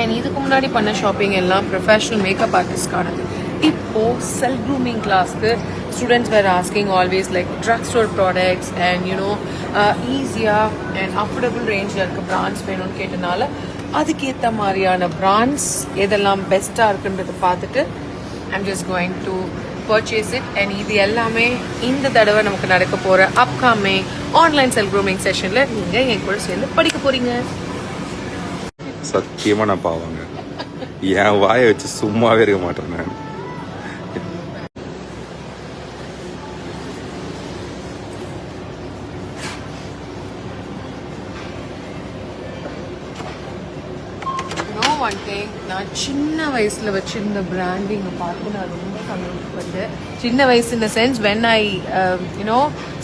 And இதுக்கு முன்னாடி பண்ண ஷாப்பிங் எல்லாம் ப்ரொஃபஷனல் மேக்கப் ஆர்டிஸ்ட்கானது. இப்போது செல்ஃப் க்ரூமிங் கிளாஸ்க்கு students were asking always like drug store products and ஈஸியாக அண்ட் அஃபோர்டபுள் ரேஞ்சில் இருக்க பிராண்ட்ஸ் வேணும்னு கேட்டனால அதுக்கேற்ற மாதிரியான பிராண்ட்ஸ் எதெல்லாம் பெஸ்ட்டாக இருக்குன்றதை பார்த்துட்டு I'm just going to purchase it. And இது எல்லாமே இந்த தடவை நமக்கு நடக்க போகிற அப்கமிங் ஆன்லைன் செல்ஃப் க்ரூமிங் செஷனில் நீங்கள் என் கூட சேர்ந்து படிக்க போகிறீங்க. சத்தியமாக நான் பாவாங்க, என் வாயை வச்சு சும்மாவே இருக்க மாட்டேன் நான். ஒன் திங், நான் சின்ன வயசுல வச்சிருந்த பிராண்டிங் பார்த்து நான் ரொம்ப சந்தோஷப்பட்டேன். சின்ன வயசு இந்த sense when I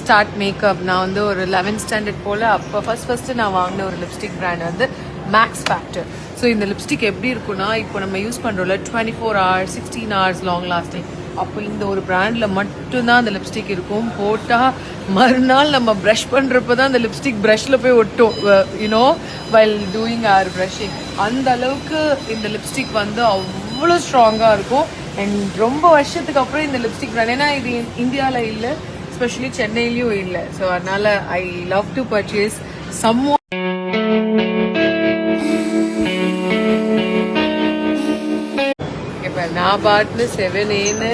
start makeup, நான் வந்து ஒரு 11th ஸ்டாண்டர்ட் போல் அப்போ ஃபர்ஸ்ட் நான் வாங்கின ஒரு லிப்ஸ்டிக் பிராண்ட் வந்து மேக்ஸ் ஃபேக்டர். ஸோ இந்த லிப்ஸ்டிக் எப்படி இருக்குன்னா, இப்போ நம்ம யூஸ் பண்ணுறோம்ல 24 hours 16 hours லாங் லாஸ்டிங், அப்போ இந்த ஒரு பிராண்டில் மட்டும்தான் அந்த லிப்ஸ்டிக் இருக்கும். போட்டால் மறுநாள் நம்ம ப்ரஷ் பண்ணுறப்ப தான் அந்த லிப்ஸ்டிக் ப்ரஷ்ல போய் ஒட்டும், வைல் டூயிங் ஆர் ப்ரஷிங். அந்த அளவுக்கு இந்த லிப்ஸ்டிக் வந்து அவ்வளோ ஸ்ட்ராங்காக இருக்கும். அண்ட் ரொம்ப வருஷத்துக்கு அப்புறம் இந்த லிப்ஸ்டிக் பிராண்ட், ஏன்னா இது இந்தியாவில் இல்லை, எஸ்பெஷலி சென்னையிலையும் இல்லை. ஸோ அதனால் I love to purchase some. நான் பாட்டுன்னு 7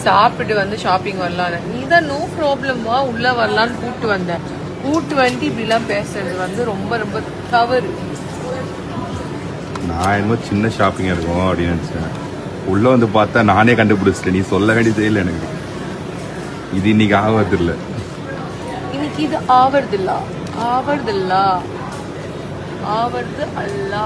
சாப்பிட்டு வந்து ஷாப்பிங் வரலான்னு, நீ தான் நோ ப்ராப்ளம்மா உள்ளே வரலான்னு கூப்பிட்டு வந்தேன். கூப்பிட்டு வந்துட்டு இப்படிலாம் பேசுறது வந்து ரொம்ப ரொம்ப தவறு. நான் என்னமோ சின்ன ஷாப்பிங்காக இருக்கும் அப்படின்னு நினச்சேன். உள்ளே வந்து பார்த்தா நானே கண்டுபிடிச்சிட்டேன், நீ சொல்ல வேண்டியதே இல்லை எனக்கு. இது இன்னைக்கு ஆவறது இல்லை, இன்னைக்கு இது ஆவறதில்ல, ஆவறது அல்ல.